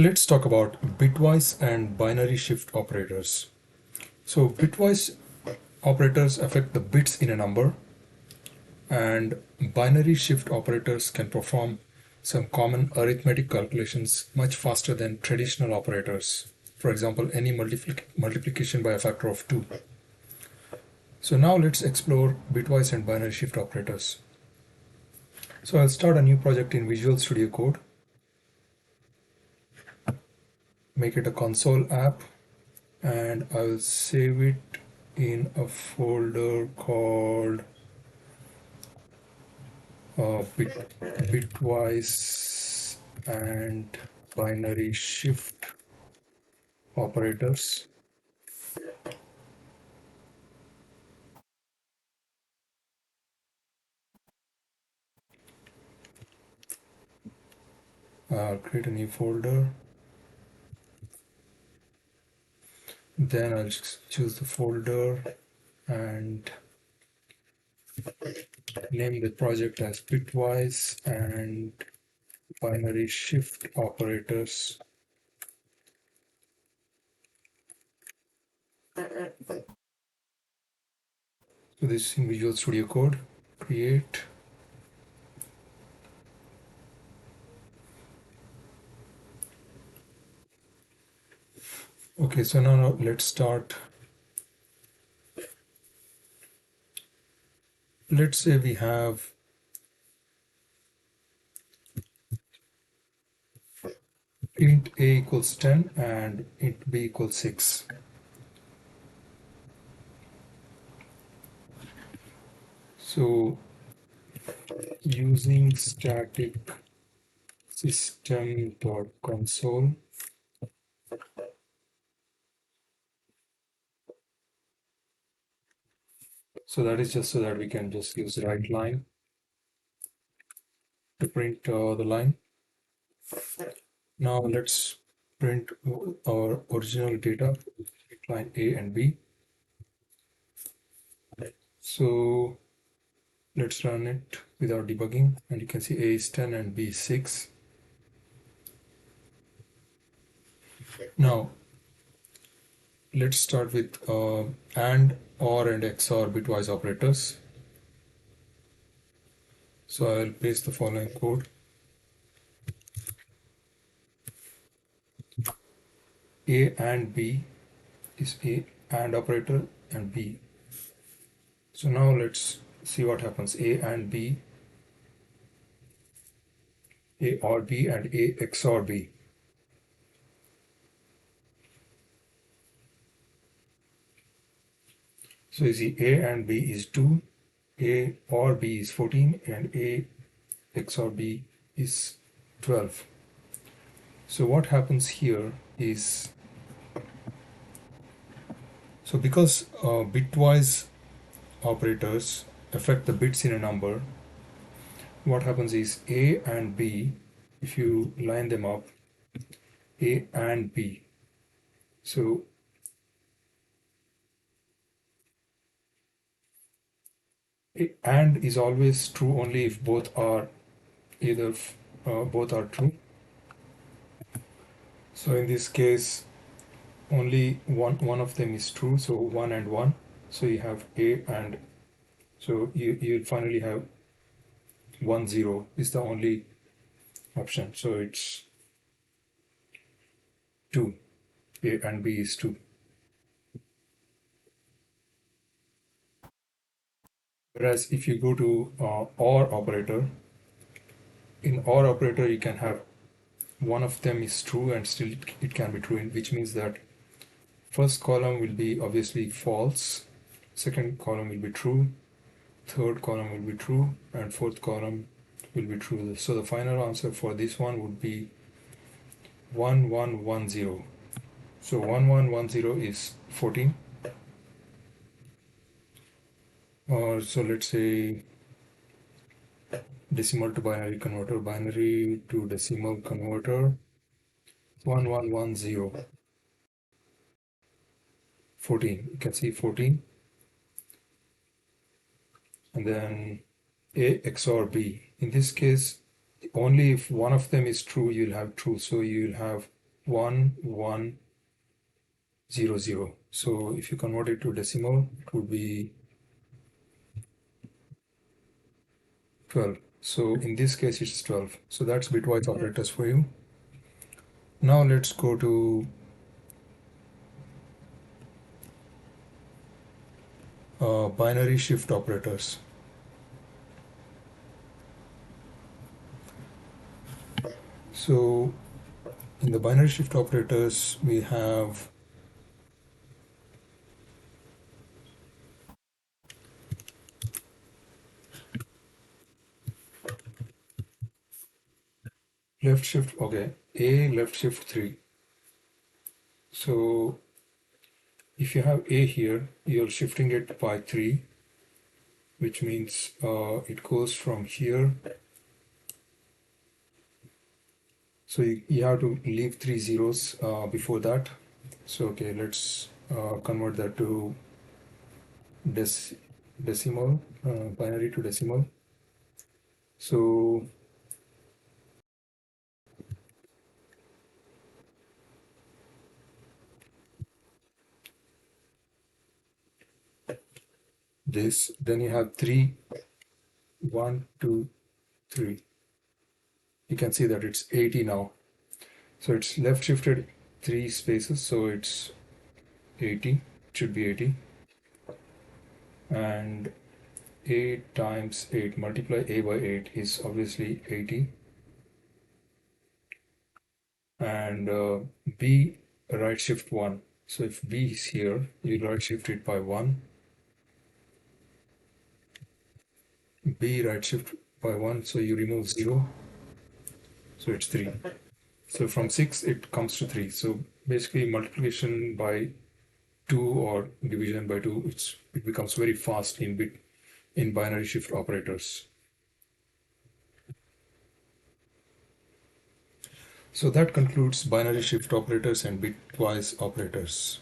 Let's talk about bitwise and binary shift operators. So bitwise operators affect the bits in a number, and binary shift operators can perform some common arithmetic calculations much faster than traditional operators. For example, any multiplication by a factor of 2. So now let's explore bitwise and binary shift operators. So I'll start a new project in Visual Studio Code, make it a console app, and I'll save it in a folder called bitwise and binary shift operators. I'll create a new folder, then I'll choose the folder and name the project as bitwise and binary shift operators. So this is in Visual Studio Code. Create. Okay, so now let's start. Let's say we have int a equals 10 and int b equals 6. So using static system.console, so that is just so that we can just use write line to print the line. Now let's print our original data, line A and B. So let's run it without debugging, and you can see A is 10 and B is 6. Now let's start with AND, OR and XOR bitwise operators. So I'll paste the following code. A and B is A AND operator and B. So now let's see what happens. A and B, A or B and A XOR B. So you see A and B is 2, A or B is 14, and A XOR B is 12. So what happens here is, so because bitwise operators affect the bits in a number, what happens is A and B, if you line them up, A and B. So AND is always true only if both are either both are true. So in this case, only one of them is true. So 1 and 1. So you have A and so you finally have 1 0 is the only option. So it's 2. A and B is 2. Whereas if you go to OR operator, in OR operator you can have one of them is true and still it can be true, which means that first column will be obviously false, second column will be true, third column will be true, and fourth column will be true. So the final answer for this one would be 1110. So 1110 is 14. Or so let's say decimal to binary converter, binary to decimal converter, 1110, 14. You can see 14. And then A XOR B. In this case, only if one of them is true, you'll have true. So you'll have 1100. So if you convert it to decimal, it would be 12. So in this case, it's 12. So that's bitwise operators for you. Now let's go to binary shift operators. So in the binary shift operators, we have left shift, okay, A left shift 3. So if you have A here, you're shifting it by 3, which means it goes from here. So you have to leave 3 zeros before that. So okay, let's convert that to decimal, binary to decimal. So this, then you have 3, 1, 2, 3. You can see that it's 80 now. So it's left shifted 3 spaces, so it's 80. It should be 80. And 8 times 8, multiply A by 8 is obviously 80. And B right shift 1. So if B is here, you right shift it by 1. B right shift by 1, so you remove 0. So it's 3. So from 6 it comes to 3. So basically multiplication by 2 or division by 2, it becomes very fast in binary shift operators. So that concludes binary shift operators and bitwise operators.